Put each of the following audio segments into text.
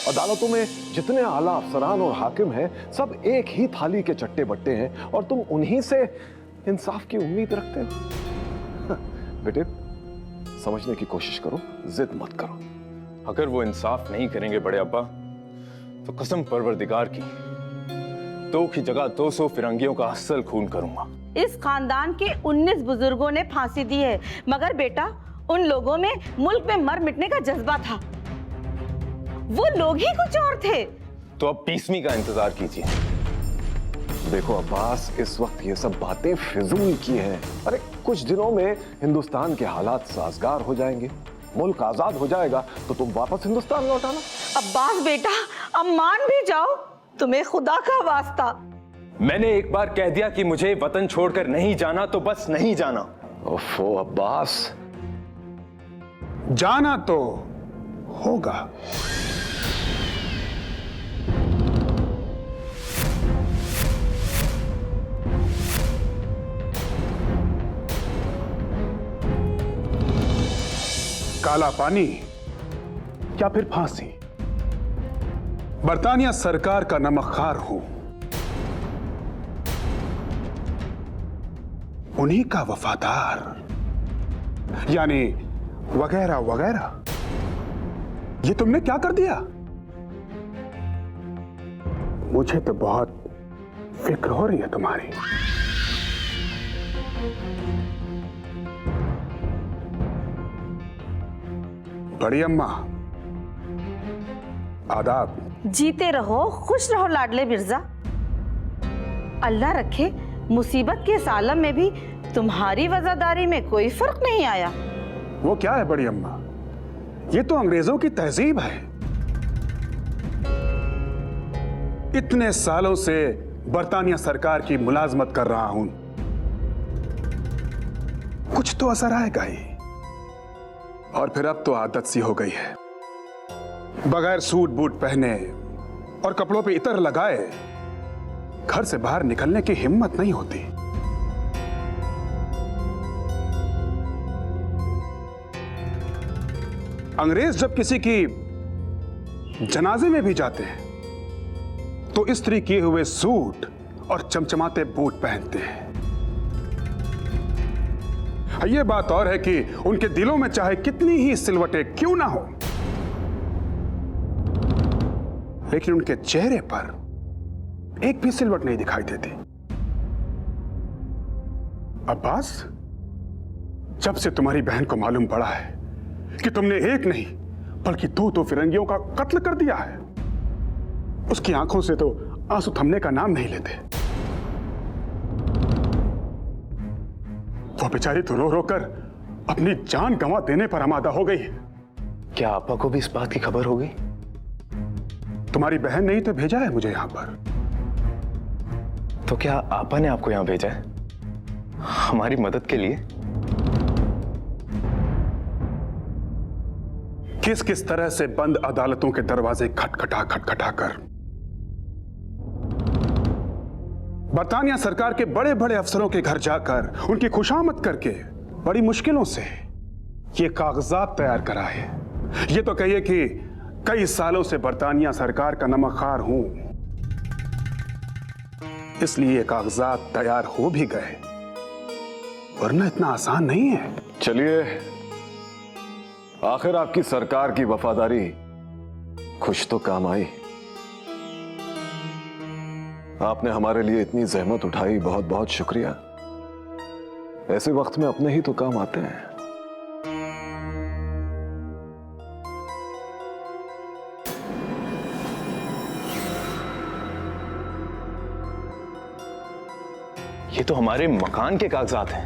अदालतों में जितने आला अफसरान और हाकिम हैं, सब एक ही थाली के चट्टे बट्टे हैं और तुम उन्हीं से इंसाफ की उम्मीद रखते हो। बेटे, समझने की कोशिश करो, जिद मत करो। अगर वो इंसाफ नहीं करेंगे बड़े अब्बा, तो कसम परवरदिगार की 2 की जगह 200 फिरंगियों का असल खून करूंगा। इस खानदान के 19 बुजुर्गों ने फांसी दी है, मगर बेटा उन लोगों में मुल्क में मर मिटने का जज्बा था। वो लोग ही कुछ और थे। तो अब 20वीं का इंतजार कीजिए। देखो अब्बास, इस वक्त ये सब बातें फिजूल की हैं। अरे कुछ दिनों में हिंदुस्तान के हालात साजगार हो जाएंगे, मुल्क आजाद हो जाएगा, तो तुम वापस हिंदुस्तान लौट आना। अब्बास बेटा, अब मान भी जाओ, तुम्हें खुदा का वास्ता। मैंने एक बार कह दिया कि मुझे वतन छोड़कर नहीं जाना, तो बस नहीं जाना। ओफो अब्बास, जाना तो होगा। काला पानी या फिर फांसी, बरतानिया सरकार का नमकखार हूं, उन्हीं का वफादार, यानी वगैरह वगैरह। ये तुमने क्या कर दिया? मुझे तो बहुत फिक्र हो रही है तुम्हारी। बड़ी अम्मा, आदाब। जीते रहो, खुश रहो लाडले मिर्जा। अल्लाह रखे मुसीबत के इस आलम में भी तुम्हारी वफादारी में कोई फर्क नहीं आया। वो क्या है बड़ी अम्मा? ये तो अंग्रेजों की तहजीब है। इतने सालों से बरतानिया सरकार की मुलाजमत कर रहा हूं, कुछ तो असर आएगा ही। और फिर अब तो आदत सी हो गई है, बगैर सूट बूट पहने और कपड़ों पे इतर लगाए घर से बाहर निकलने की हिम्मत नहीं होती। अंग्रेज जब किसी की जनाजे में भी जाते हैं तो इस्त्री किए हुए सूट और चमचमाते बूट पहनते हैं। यह बात और है कि उनके दिलों में चाहे कितनी ही सिलवटें क्यों ना हो, लेकिन उनके चेहरे पर एक भी सिलवट नहीं दिखाई देती। अब्बास, जब से तुम्हारी बहन को मालूम पड़ा है कि तुमने एक नहीं बल्कि 2 फिरंगियों का कत्ल कर दिया है, उसकी आंखों से तो आंसू थमने का नाम नहीं लेते। वो बेचारी तो रो रो कर अपनी जान गंवा देने पर आमादा हो गई। क्या आपा को भी इस बात की खबर होगी? तुम्हारी बहन ने ही तो भेजा है मुझे यहां पर। तो क्या आपा ने आपको यहां भेजा है हमारी मदद के लिए? किस किस तरह से बंद अदालतों के दरवाजे खटखटा कर बरतानिया सरकार के बड़े बड़े अफसरों के घर जाकर उनकी खुशामद करके बड़ी मुश्किलों से ये कागजात तैयार करा है। ये तो कहिए कि कई सालों से बरतानिया सरकार का नमकखार हूं, इसलिए ये कागजात तैयार हो भी गए, वरना इतना आसान नहीं है। चलिए, आखिर आपकी सरकार की वफादारी कुछ तो काम आई। आपने हमारे लिए इतनी जहमत उठाई, बहुत बहुत शुक्रिया। ऐसे वक्त में अपने ही तो काम आते हैं। ये तो हमारे मकान के कागजात हैं।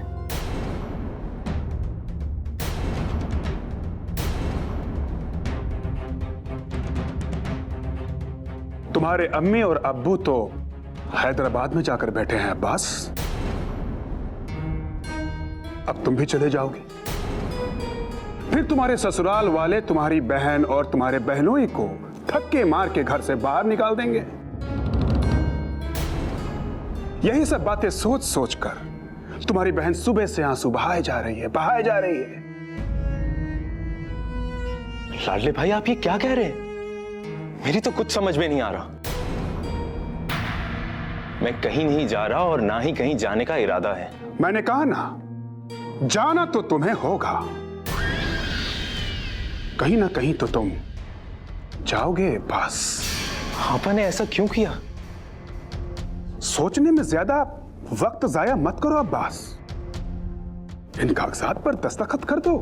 तुम्हारे अम्मी और अब्बू तो हैदराबाद में जाकर बैठे हैं अब्बास। अब तुम भी चले जाओगे, फिर तुम्हारे ससुराल वाले तुम्हारी बहन और तुम्हारे बहनोई को धक्के मार के घर से बाहर निकाल देंगे। यही सब बातें सोच सोच कर तुम्हारी बहन सुबह से आंसू बहाए जा रही है। लाडले भाई, आप ये क्या कह रहे हैं? मेरी तो कुछ समझ में नहीं आ रहा। मैं कहीं नहीं जा रहा और ना ही कहीं जाने का इरादा है। मैंने कहा ना, जाना तो तुम्हें होगा, कहीं ना कहीं तो तुम जाओगे बस। आपा ने ऐसा क्यों किया? सोचने में ज्यादा वक्त जाया मत करो अब्बास, इन कागजात पर दस्तखत कर दो।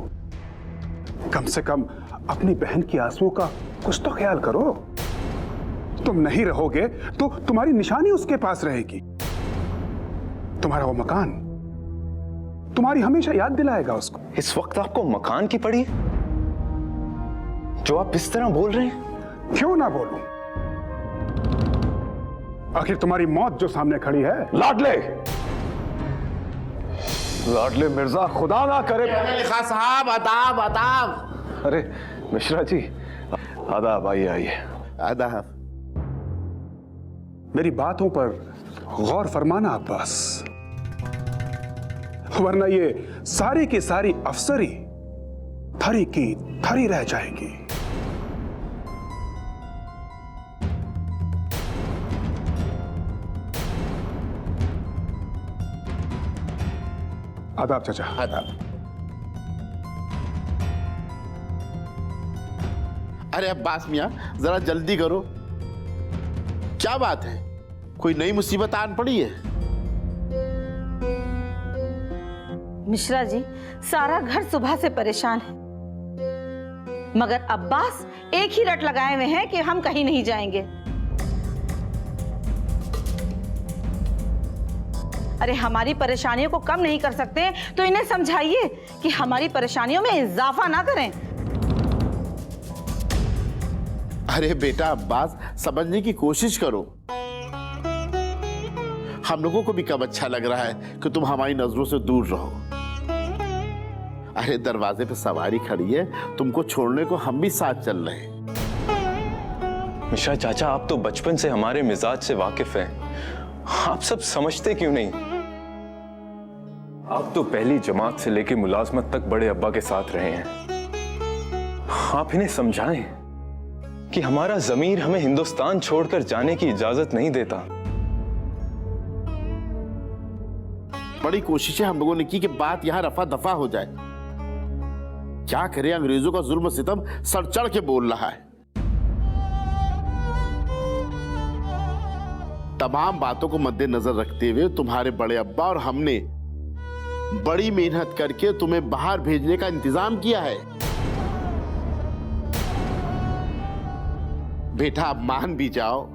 कम से कम अपनी बहन की आंसुओं का कुछ तो ख्याल करो। तुम नहीं रहोगे तो तुम्हारी निशानी उसके पास रहेगी। तुम्हारा वो मकान तुम्हारी हमेशा याद दिलाएगा उसको। इस वक्त आपको मकान की पड़ी है? जो आप इस तरह बोल रहे हैं? क्यों ना बोलूं? आखिर तुम्हारी मौत जो सामने खड़ी है। लाडले, लाडले मिर्जा, खुदा ना करे। लिखा साहब, आदाब आदाब। अरे मिश्रा जी, आदाब, आइए आइए। आदाब। मेरी बातों पर गौर फरमाना अब्बास, वरना ये सारी की सारी अफसरी थरी की थरी रह जाएगी। आदाब चाचा। आदाब। अरे अब्बास मियां, जरा जल्दी करो। क्या बात है? कोई नई मुसीबत आन पड़ी है? मिश्रा जी, सारा घर सुबह से परेशान है, मगर अब्बास एक ही रट लगाए हुए हैं कि हम कहीं नहीं जाएंगे। अरे हमारी परेशानियों को कम नहीं कर सकते तो इन्हें समझाइए कि हमारी परेशानियों में इजाफा ना करें। अरे बेटा अब्बास, समझने की कोशिश करो। हम लोगों को भी कब अच्छा लग रहा है कि तुम हमारी नजरों से दूर रहो। अरे दरवाजे पे सवारी खड़ी है, तुमको छोड़ने को हम भी साथ चल रहे हैं। मिश्रा चाचा, आप तो बचपन से हमारे मिजाज से वाकिफ हैं। आप सब समझते क्यों नहीं? आप तो पहली जमात से लेकर मुलाजमत तक बड़े अब्बा के साथ रहे हैं। आप इन्हें समझाएं कि हमारा ज़मीर हमें हिंदुस्तान छोड़कर जाने की इजाजत नहीं देता। बड़ी कोशिशें हम लोगों ने की कि बात यहां रफा दफा हो जाए। क्या करें, अंग्रेजों का जुल्म सितम सर चढ़ के बोल रहा है। तमाम बातों को मद्देनजर रखते हुए तुम्हारे बड़े अब्बा और हमने बड़ी मेहनत करके तुम्हें बाहर भेजने का इंतजाम किया है। बेटा अब मान भी जाओ।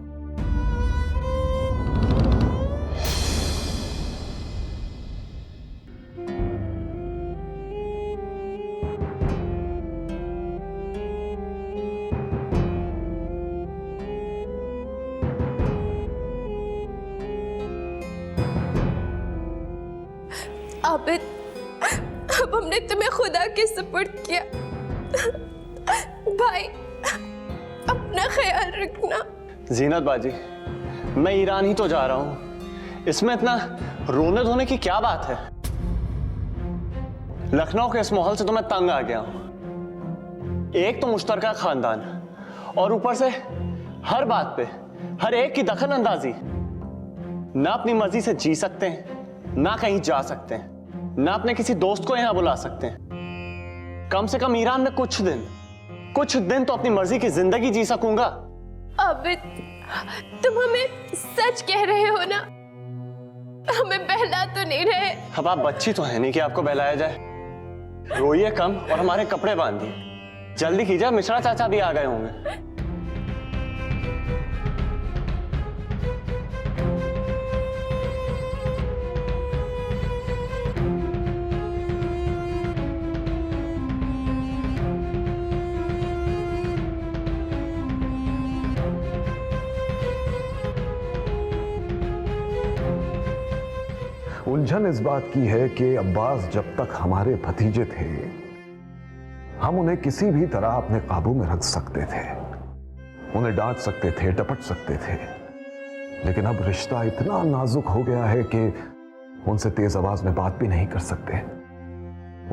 आबिद, अब हमने तुम्हें खुदा के सुपुर्द किया। भाई, अपना ख्याल रखना। जीनत बाजी, मैं ईरान ही तो जा रहा हूं, इसमें इतना रोने धोने की क्या बात है? लखनऊ के इस माहौल से तो मैं तंग आ गया हूं। एक तो मुश्तरका खानदान और ऊपर से हर बात पे हर एक की दखल अंदाजी। ना अपनी मर्जी से जी सकते हैं, ना कहीं जा सकते हैं, ना अपने किसी दोस्त को यहां बुला सकते हैं। कम से कम ईरान में कुछ दिन तो अपनी मर्जी की जिंदगी जी सकूंगा। आबिद, तुम हमें सच कह रहे हो ना? हमें बहला तो नहीं रहे? अब आप बच्ची तो है नहीं कि आपको बहलाया जाए। रोइए कम और हमारे कपड़े बांधिए। जल्दी कीजिए, मिश्रा चाचा भी आ गए होंगे। उलझन इस बात की है कि अब्बास जब तक हमारे भतीजे थे, हम उन्हें किसी भी तरह अपने काबू में रख सकते थे, उन्हें डांट सकते थे, डपट सकते थे। लेकिन अब रिश्ता इतना नाजुक हो गया है कि उनसे तेज आवाज में बात भी नहीं कर सकते।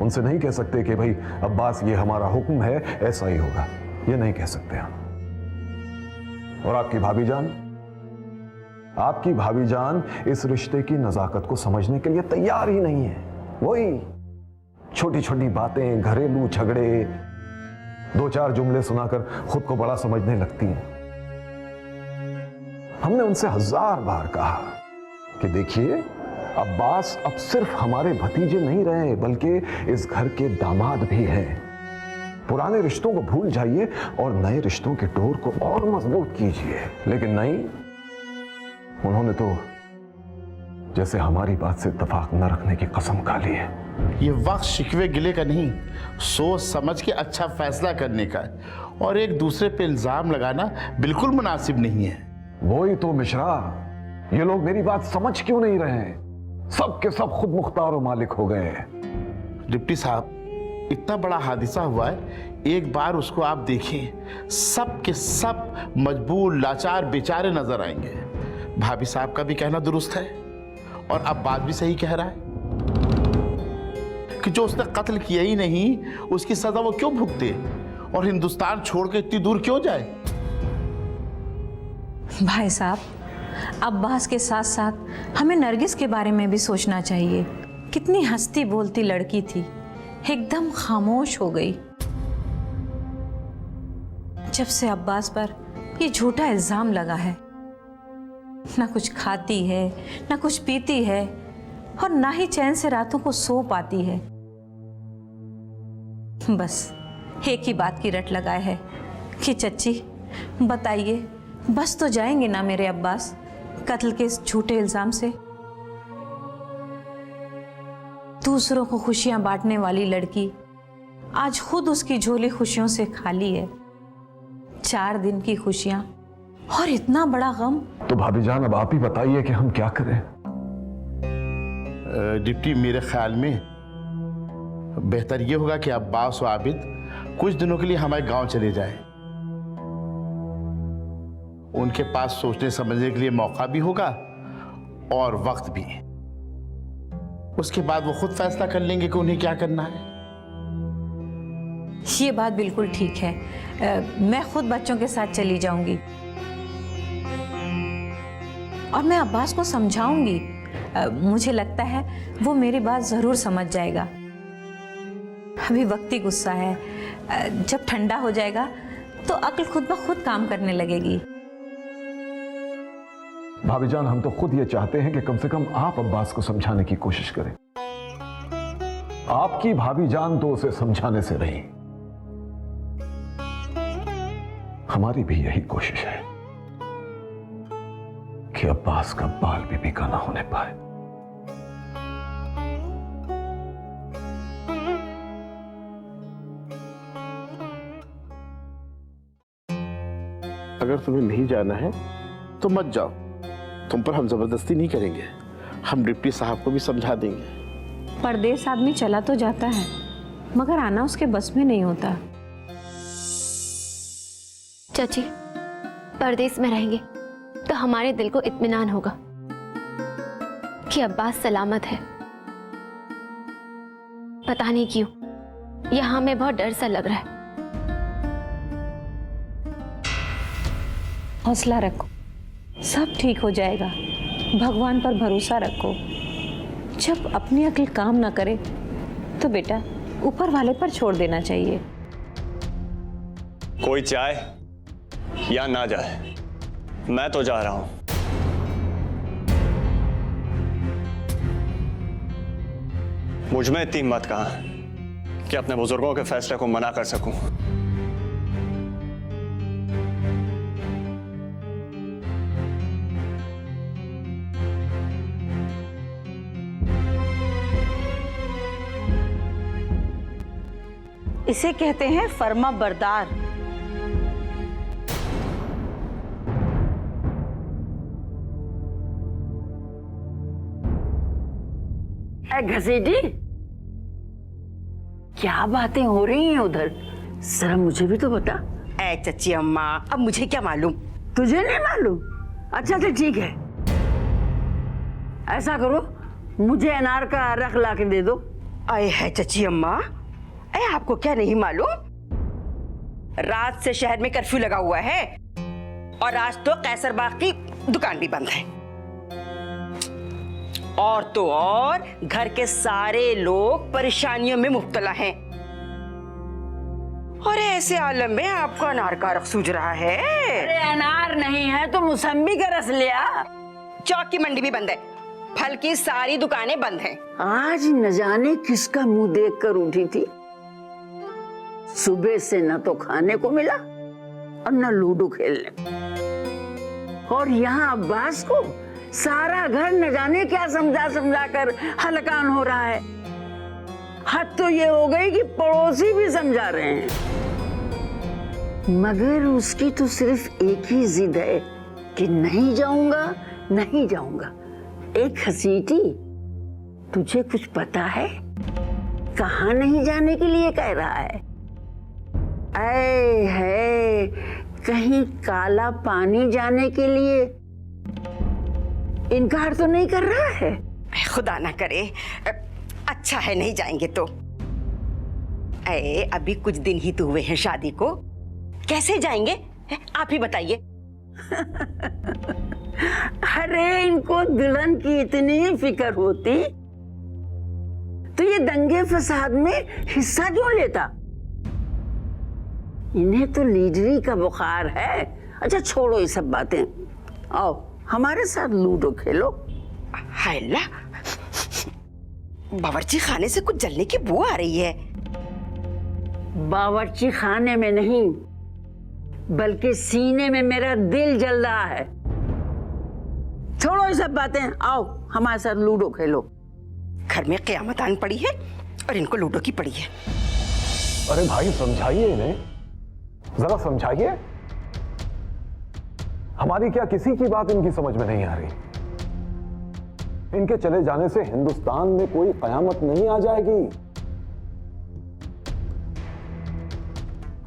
उनसे नहीं कह सकते कि भाई अब्बास ये हमारा हुक्म है, ऐसा ही होगा। ये नहीं कह सकते हम। और आपकी भाभी जान इस रिश्ते की नजाकत को समझने के लिए तैयार ही नहीं है। वही छोटी छोटी बातें, घरेलू झगड़े, 2-4 जुमले सुनाकर खुद को बड़ा समझने लगती हैं। हमने उनसे 1000 बार कहा कि देखिए, अब्बास अब सिर्फ हमारे भतीजे नहीं रहे, बल्कि इस घर के दामाद भी हैं। पुराने रिश्तों को भूल जाइए और नए रिश्तों के डोर को और मजबूत कीजिए। लेकिन नहीं, उन्होंने तो जैसे हमारी बात से इत्तेफाक न रखने की कसम खा ली है। ये वक्त शिकवे गिले का नहीं, सोच समझ के अच्छा फैसला करने का है। और एक दूसरे पे इल्जाम लगाना बिल्कुल मुनासिब नहीं है। वही तो मिश्रा, ये लोग मेरी बात समझ क्यों नहीं रहे हैं? सब के सब खुद मुख्तार और मालिक हो गए हैं। डिप्टी साहब, इतना बड़ा हादिसा हुआ है, एक बार उसको आप देखिए, सब के सब मजबूर, लाचार, बेचारे नजर आएंगे। भाभी साहब का भी कहना दुरुस्त है और अब बात भी सही कह रहा है कि जो उसने कत्ल किया ही नहीं, उसकी सजा वो क्यों भुगते और हिंदुस्तान छोड़ के इतनी दूर क्यों जाए? भाई साहब, अब्बास के साथ साथ हमें नरगिस के बारे में भी सोचना चाहिए। कितनी हंसती बोलती लड़की थी, एकदम खामोश हो गई जब से अब्बास पर ये झूठा इल्जाम लगा है। ना कुछ खाती है, ना कुछ पीती है और ना ही चैन से रातों को सो पाती है। बस एक ही बात की रट लगाए है कि चच्ची बताइए, बस तो जाएंगे ना मेरे अब्बास कत्ल के इस झूठे इल्जाम से? दूसरों को खुशियां बांटने वाली लड़की आज खुद उसकी झोली खुशियों से खाली है। 4 दिन की खुशियां और इतना बड़ा गम। तो भाभी जान, अब आप ही बताइए कि हम क्या करें? डिप्टी, मेरे ख्याल में बेहतर ये होगा कि अब्बास और आबिद कुछ दिनों के लिए हमारे गांव चले जाएं। उनके पास सोचने समझने के लिए मौका भी होगा और वक्त भी। उसके बाद वो खुद फैसला कर लेंगे कि उन्हें क्या करना है। ये बात बिल्कुल ठीक है। मैं खुद बच्चों के साथ चली जाऊंगी और मैं अब्बास को समझाऊंगी। मुझे लगता है वो मेरी बात जरूर समझ जाएगा। अभी वक्ती गुस्सा है, जब ठंडा हो जाएगा तो अक्ल खुद ब खुद काम करने लगेगी। भाभी जान, हम तो खुद ये चाहते हैं कि कम से कम आप अब्बास को समझाने की कोशिश करें। आपकी भाभी जान तो उसे समझाने से रही, हमारी भी यही कोशिश है कि अब्बास का बाल भी बिका ना होने पाए। अगर तुम्हें नहीं जाना है तो मत जाओ। तुम पर हम जबरदस्ती नहीं करेंगे। हम डिप्टी साहब को भी समझा देंगे। परदेस आदमी चला तो जाता है, मगर आना उसके बस में नहीं होता। चाची, परदेस में रहेंगे तो हमारे दिल को इत्मीनान होगा कि अब्बास सलामत है। पता नहीं क्यों यहां हमें बहुत डर सा लग रहा है। हौसला रखो, सब ठीक हो जाएगा। भगवान पर भरोसा रखो। जब अपनी अक्ल काम ना करे तो बेटा ऊपर वाले पर छोड़ देना चाहिए। कोई चाय या ना जाए, मैं तो जा रहा हूं। मुझ में इतनी हिम्मत कहां कि अपने बुजुर्गों के फैसले को मना कर सकूं। इसे कहते हैं फर्मा बरदार। घसीटी, क्या बातें हो रही हैं उधर? जरा मुझे भी तो बता। ऐ चची अम्मा, अब मुझे क्या मालूम? तुझे नहीं मालूम? अच्छा तो ठीक है, ऐसा करो मुझे अनार का रख ला के दे दो। आए है चची अम्मा, ऐ आपको क्या नहीं मालूम? रात से शहर में कर्फ्यू लगा हुआ है और आज तो कैसरबाग की दुकान भी बंद है। और तो और घर के सारे लोग परेशानियों में मुब्तला हैं। और ऐसे आलम में आपको अनार का रख सूझ रहा है। अरे अनार नहीं है तो मौसम्बी का रस लिया। चौक की मंडी भी बंद है, फल की सारी दुकानें बंद हैं। आज न जाने किसका मुंह देख कर उठी थी। सुबह से न तो खाने को मिला और न लूडो खेलने। और यहाँ अब्बास को सारा घर न जाने क्या समझा समझा कर हलकान हो रहा है। हद तो ये हो गई कि पड़ोसी भी समझा रहे हैं। मगर उसकी तो सिर्फ एक ही जिद है कि नहीं जाऊंगा, नहीं जाऊंगा। एक हसीटी, तुझे कुछ पता है कहाँ नहीं जाने के लिए कह रहा है? ऐ है कहीं काला पानी जाने के लिए इनकार तो नहीं कर रहा है? खुदा ना करे, अच्छा है नहीं जाएंगे तो। अभी कुछ दिन ही तो हुए हैं शादी को, कैसे जाएंगे आप ही बताइए। अरे इनको दुल्हन की इतनी फिक्र होती तो ये दंगे फसाद में हिस्सा क्यों लेता? इन्हें तो लीडरी का बुखार है। अच्छा छोड़ो ये सब बातें, आओ हमारे साथ लूडो खेलो। हाय अल्लाह, बावर्ची खाने से कुछ जलने की बू आ रही है। बावर्ची खाने में नहीं बल्कि सीने में मेरा दिल जल रहा है। छोड़ो ये सब बातें, आओ हमारे साथ लूडो खेलो। घर में क़यामत आन पड़ी है और इनको लूडो की पड़ी है। अरे भाई समझाइए इन्हें, जरा समझाइए। हमारी क्या किसी की बात इनकी समझ में नहीं आ रही। इनके चले जाने से हिंदुस्तान में कोई कयामत नहीं आ जाएगी।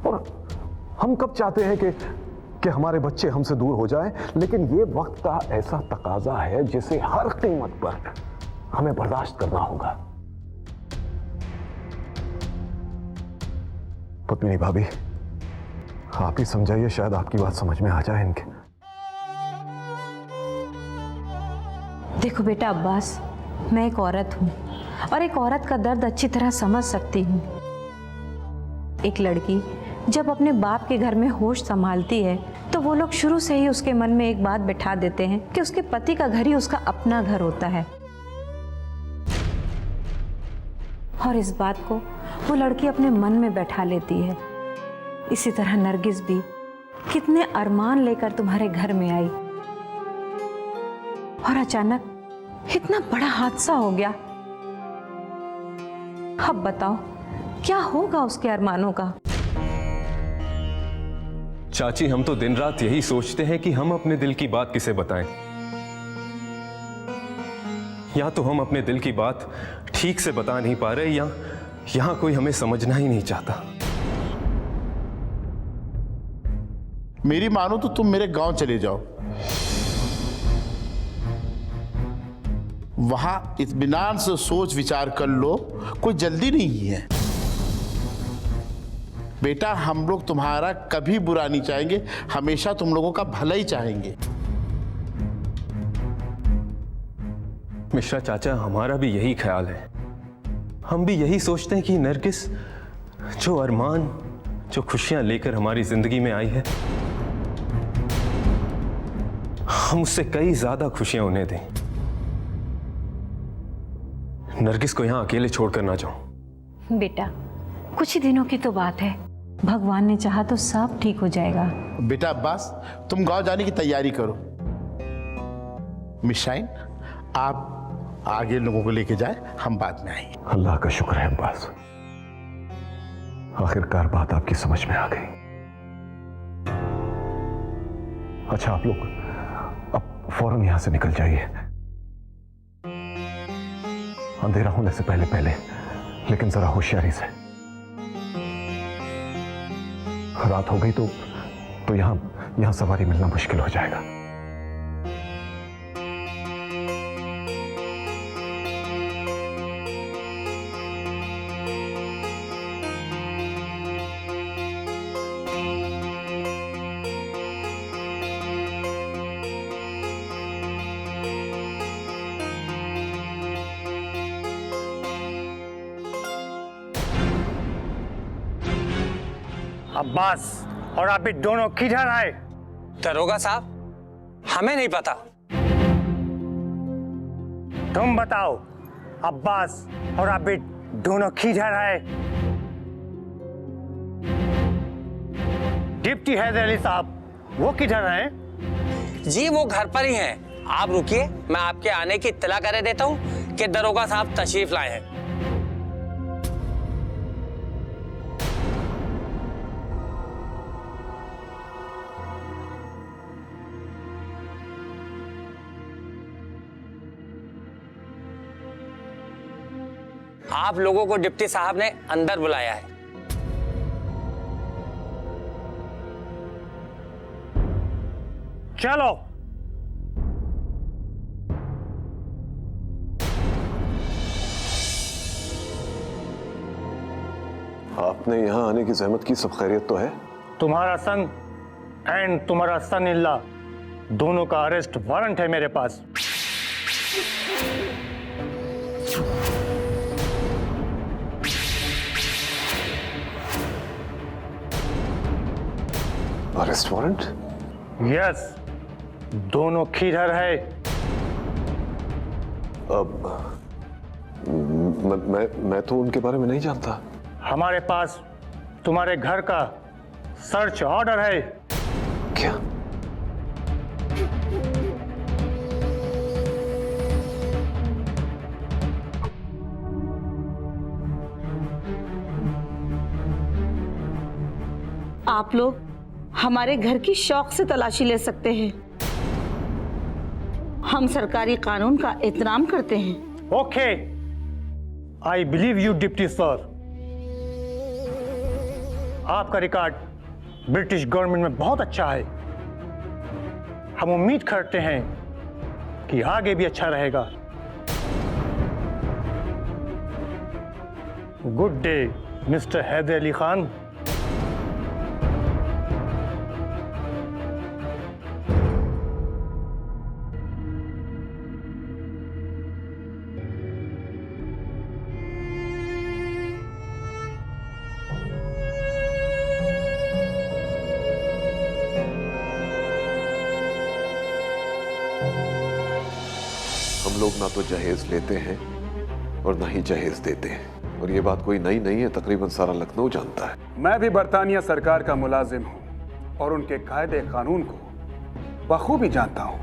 और हम कब चाहते हैं कि हमारे बच्चे हमसे दूर हो जाएं, लेकिन ये वक्त का ऐसा तकाजा है जिसे हर कीमत पर हमें बर्दाश्त करना होगा। पद्मिनी भाभी, आप ही समझाइए, शायद आपकी बात समझ में आ जाए इनके। देखो बेटा अब्बास, मैं एक औरत हूँ और एक औरत का दर्द अच्छी तरह समझ सकती हूँ। एक लड़की जब अपने बाप के घर में होश संभालती है तो वो लोग शुरू से ही उसके मन में एक बात बिठा देते हैं कि उसके पति का घर ही उसका अपना घर होता है। और इस बात को वो लड़की अपने मन में बैठा लेती है। इसी तरह नरगिस भी कितने अरमान लेकर तुम्हारे घर में आई और अचानक इतना बड़ा हादसा हो गया। अब बताओ क्या होगा उसके अरमानों का? चाची, हम तो दिन रात यही सोचते हैं कि हम अपने दिल की बात किसे बताएं। या तो हम अपने दिल की बात ठीक से बता नहीं पा रहे, या यहां कोई हमें समझना ही नहीं चाहता। मेरी मानो तो तुम मेरे गांव चले जाओ, वहां इत्मीनान से सोच विचार कर लो, कोई जल्दी नहीं है। बेटा, हम लोग तुम्हारा कभी बुरा नहीं चाहेंगे, हमेशा तुम लोगों का भला ही चाहेंगे। मिश्रा चाचा, हमारा भी यही ख्याल है। हम भी यही सोचते हैं कि नरगिस जो अरमान, जो खुशियां लेकर हमारी जिंदगी में आई है, हम उससे कई ज्यादा खुशियां उन्हें दें। नरगिस को यहां अकेले छोड़कर ना जाऊं। बेटा कुछ ही दिनों की तो बात है, भगवान ने चाहा तो सब ठीक हो जाएगा। बेटा अब्बास, तुम गांव जाने की तैयारी करो। मिशाइन, आप आगे लोगों को लेके जाए, हम बाद में आएंगे। अल्लाह का शुक्र है अब्बास, आखिरकार बात आपकी समझ में आ गई। अच्छा, आप लोग अब फौरन यहां से निकल जाइए, अंधेरा होने से पहले पहले, लेकिन जरा होशियारी से। रात हो गई तो यहां सवारी मिलना मुश्किल हो जाएगा। अब्बास और आबिद दोनों किधर आए? दरोगा साहब, हमें नहीं पता। तुम बताओ, अब्बास और आबिद दोनों किधर आए? डिप्टी हैदर अली साहब, वो किधर हैं? जी वो घर पर ही हैं। आप रुकिए, मैं आपके आने की इत्तला करे देता हूँ कि दरोगा साहब तशरीफ लाए हैं। आप लोगों को डिप्टी साहब ने अंदर बुलाया है। चलो। आपने यहाँ आने की जहमत की, सब खैरियत तो है? तुम्हारा सन एंड तुम्हारा सन इन लॉ दोनों का अरेस्ट वारंट है मेरे पास। Arrest warrant? यस, दोनों किधर है? अब मैं तो उनके बारे में नहीं जानता। हमारे पास तुम्हारे घर का सर्च ऑर्डर है। क्या? आप लोग हमारे घर की शौक से तलाशी ले सकते हैं। हम सरकारी कानून का एहतराम करते हैं। Okay, I believe you deputy sir. आपका रिकॉर्ड ब्रिटिश गवर्नमेंट में बहुत अच्छा है। हम उम्मीद करते हैं कि आगे भी अच्छा रहेगा। Good day mister Haider Ali Khan. हम लोग ना तो जहेज लेते हैं और ना ही जहेज देते हैं, और ये बात कोई नई नहीं है, तकरीबन सारा लखनऊ जानता है। मैं भी बरतानिया सरकार का मुलाजिम हूं और उनके कायदे कानून को बखूबी जानता हूं।